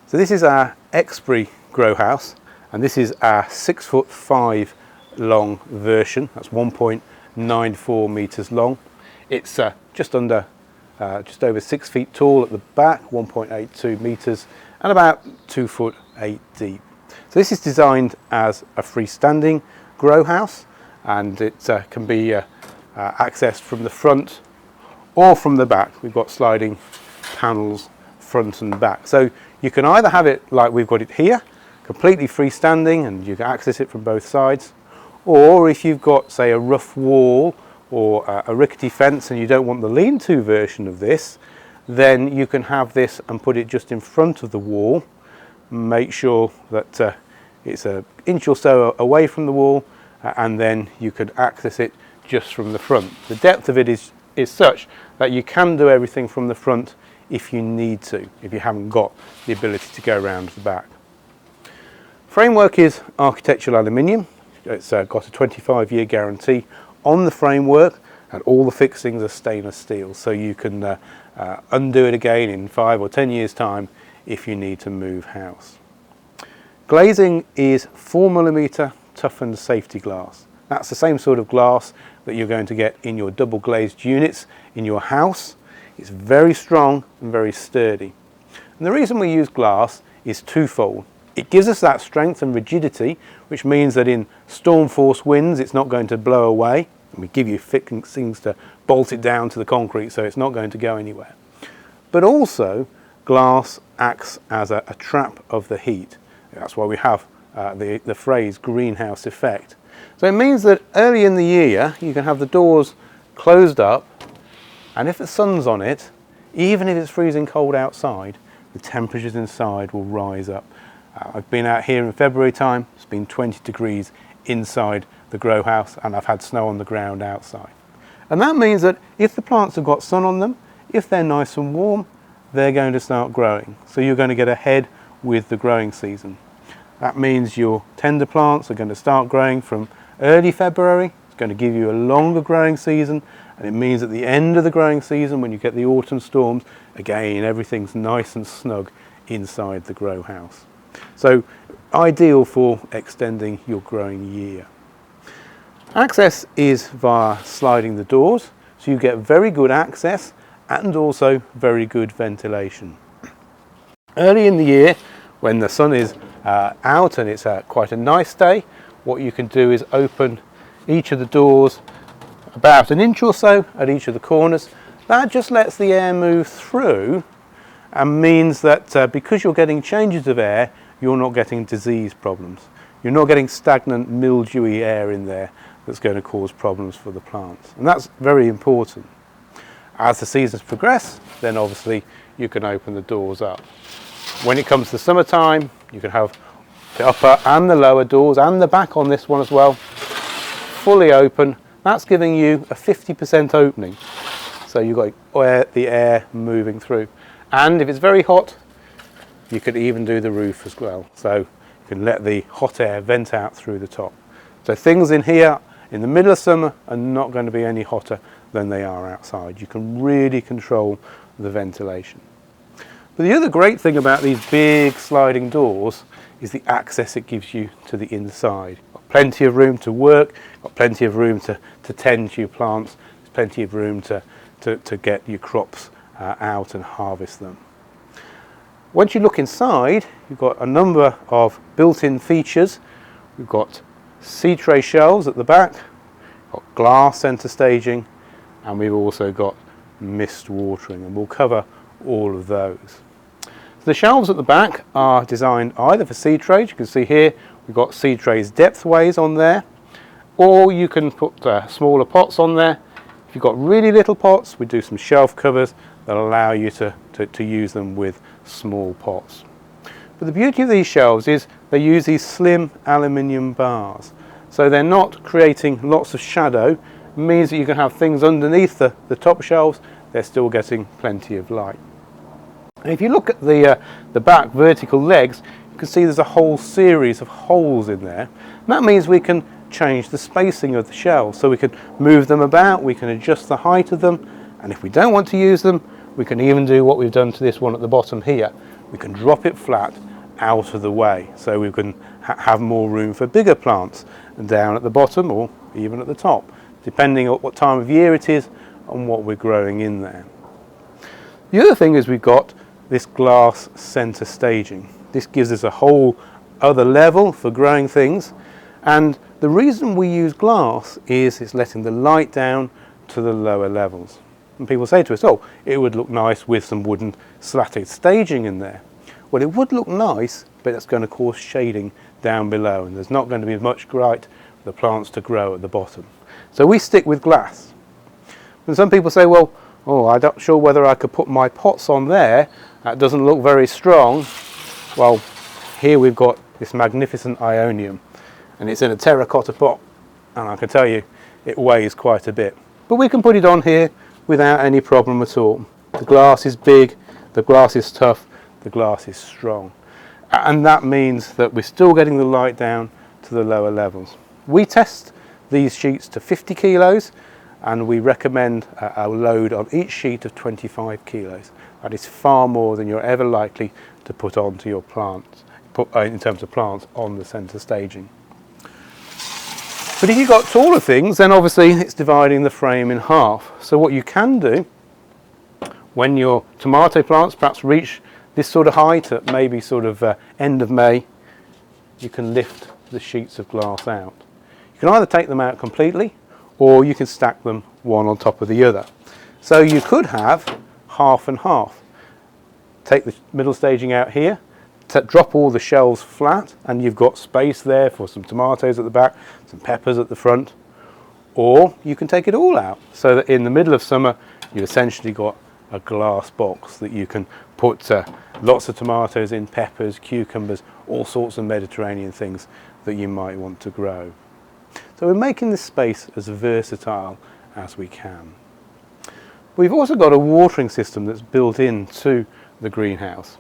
So this is our Exbury grow house, and this is our 6'5" long version. That's 1.94 meters long. It's just over 6 feet tall at the back, 1.82 meters, and about 2'8" deep. So this is designed as a freestanding grow house, and it can be accessed from the front or from the back. We've got sliding panels front and back. So you can either have it like we've got it here, completely freestanding, and you can access it from both sides, or if you've got, say, a rough wall or a rickety fence and you don't want the lean-to version of this, then you can have this and put it just in front of the wall. Make sure that it's an inch or so away from the wall, and then you could access it just from the front. The depth of it is such that you can do everything from the front if you need to, if you haven't got the ability to go around the back. Framework is architectural aluminium. It's got a 25-year guarantee on the framework, and all the fixings are stainless steel, so you can undo it again in 5 or 10 years time if you need to move house. Glazing is 4mm toughened safety glass. That's the same sort of glass that you're going to get in your double glazed units in your house. It's very strong and very sturdy. And the reason we use glass is twofold. It gives us that strength and rigidity, which means that in storm force winds it's not going to blow away, and we give you fixings to bolt it down to the concrete so it's not going to go anywhere. But also glass acts as a trap of the heat. That's why we have the phrase greenhouse effect. So it means that early in the year you can have the doors closed up, and if the sun's on it, even if it's freezing cold outside, the temperatures inside will rise up. I've been out here in February time, it's been 20 degrees inside the grow house, and I've had snow on the ground outside. And that means that if the plants have got sun on them, if they're nice and warm, they're going to start growing. So you're going to get ahead with the growing season. That means your tender plants are going to start growing from early February. It's going to give you a longer growing season, and it means at the end of the growing season, when you get the autumn storms, again everything's nice and snug inside the grow house. So ideal for extending your growing year. Access is via sliding the doors, so you get very good access and also very good ventilation. Early in the year, when the sun is out and it's quite a nice day, what you can do is open each of the doors about an inch or so at each of the corners. That just lets the air move through and means that because you're getting changes of air, you're not getting disease problems. You're not getting stagnant, mildewy air in there that's going to cause problems for the plants. And that's very important. As the seasons progress, then obviously you can open the doors up. When it comes to summertime, you can have the upper and the lower doors, and the back on this one as well, fully open. That's giving you a 50% opening. So you've got the air moving through. And if it's very hot, you could even do the roof as well. So you can let the hot air vent out through the top. So things in here in the middle of summer are not going to be any hotter than they are outside. You can really control the ventilation. But the other great thing about these big sliding doors is the access it gives you to the inside. Got plenty of room to work, got plenty of room to tend to your plants, there's plenty of room to get your crops out and harvest them. Once you look inside, you've got a number of built-in features. We've got seed tray shelves at the back, got glass centre staging, and we've also got mist watering, and we'll cover all of those. So the shelves at the back are designed either for seed trays. You can see here we've got seed trays depthways on there, or you can put smaller pots on there. If you've got really little pots, we do some shelf covers that allow you to use them with small pots. But the beauty of these shelves is they use these slim aluminium bars. So they're not creating lots of shadow. It means that you can have things underneath the top shelves, they're still getting plenty of light. And if you look at the back vertical legs, you can see there's a whole series of holes in there. And that means we can change the spacing of the shelves. So we can move them about, we can adjust the height of them, and if we don't want to use them, we can even do what we've done to this one at the bottom here, we can drop it flat out of the way, so we can have more room for bigger plants down at the bottom or even at the top, depending on what time of year it is and what we're growing in there. The other thing is we've got this glass centre staging. This gives us a whole other level for growing things, and the reason we use glass is it's letting the light down to the lower levels. And people say to us, oh, it would look nice with some wooden slatted staging in there. Well, it would look nice, but it's going to cause shading down below, and there's not going to be much light for the plants to grow at the bottom. So we stick with glass. And some people say, well, oh, I'm not sure whether I could put my pots on there. That doesn't look very strong. Well, here we've got this magnificent Ionium, and it's in a terracotta pot, and I can tell you it weighs quite a bit. But we can put it on here without any problem at all. The glass is big, the glass is tough, the glass is strong. And that means that we're still getting the light down to the lower levels. We test these sheets to 50 kilos, and we recommend a load on each sheet of 25 kilos. That is far more than you're ever likely to put onto your plants, in terms of plants on the centre staging. But if you've got taller things, then obviously it's dividing the frame in half. So what you can do, when your tomato plants perhaps reach this sort of height at maybe sort of end of May, you can lift the sheets of glass out. You can either take them out completely, or you can stack them one on top of the other. So you could have half and half. Take the middle staging out here, drop all the shelves flat, and you've got space there for some tomatoes at the back, some peppers at the front. Or you can take it all out, so that in the middle of summer you've essentially got a glass box that you can put lots of tomatoes in, peppers, cucumbers, all sorts of Mediterranean things that you might want to grow. So we're making this space as versatile as we can. We've also got a watering system that's built into the greenhouse.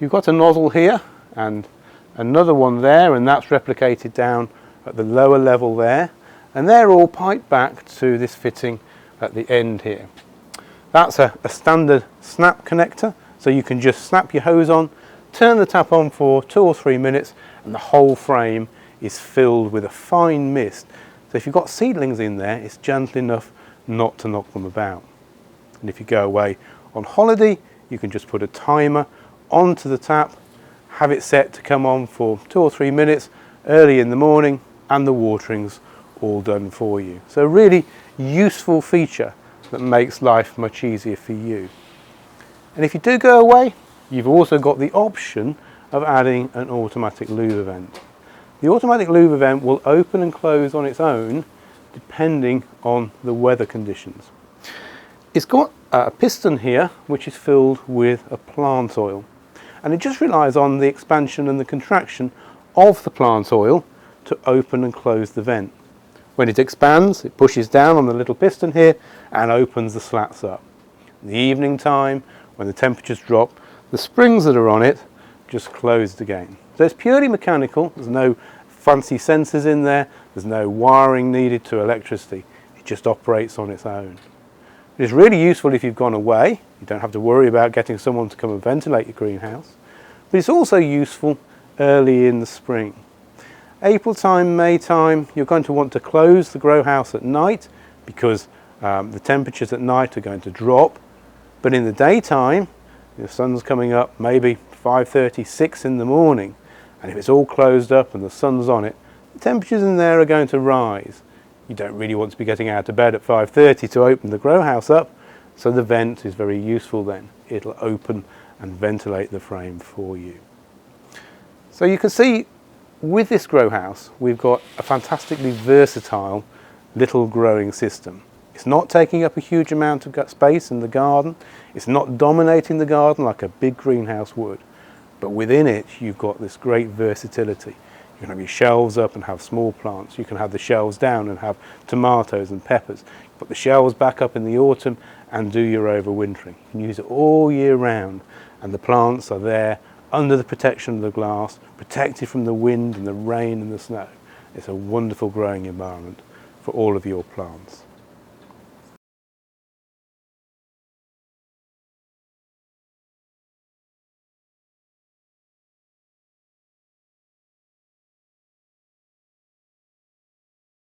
You've got a nozzle here and another one there, and that's replicated down at the lower level there, and they're all piped back to this fitting at the end here. That's a standard snap connector, so you can just snap your hose on, turn the tap on for 2 or 3 minutes, and the whole frame is filled with a fine mist. So if you've got seedlings in there, it's gentle enough not to knock them about. And if you go away on holiday, you can just put a timer onto the tap, have it set to come on for 2 or 3 minutes early in the morning, and the watering's all done for you. So a really useful feature that makes life much easier for you. And if you do go away, you've also got the option of adding an automatic louver vent. The automatic louver vent will open and close on its own depending on the weather conditions. It's got a piston here which is filled with a plant oil, and it just relies on the expansion and the contraction of the plant oil to open and close the vent. When it expands, it pushes down on the little piston here and opens the slats up. In the evening time, when the temperatures drop, the springs that are on it just closed again. So it's purely mechanical. There's no fancy sensors in there. There's no wiring needed to electricity. It just operates on its own. It's really useful if you've gone away. You don't have to worry about getting someone to come and ventilate your greenhouse. But it's also useful early in the spring. April time, May time, you're going to want to close the grow house at night because the temperatures at night are going to drop. But in the daytime, the sun's coming up maybe 5:30, 6 in the morning, and if it's all closed up and the sun's on it, the temperatures in there are going to rise. You don't really want to be getting out of bed at 5:30 to open the grow house up, so the vent is very useful then. It'll open and ventilate the frame for you. So you can see with this grow house, we've got a fantastically versatile little growing system. It's not taking up a huge amount of space in the garden. It's not dominating the garden like a big greenhouse would. But within it, you've got this great versatility. You can have your shelves up and have small plants. You can have the shelves down and have tomatoes and peppers. Put the shelves back up in the autumn and do your overwintering. You can use it all year round, and the plants are there under the protection of the glass, protected from the wind and the rain and the snow. It's a wonderful growing environment for all of your plants.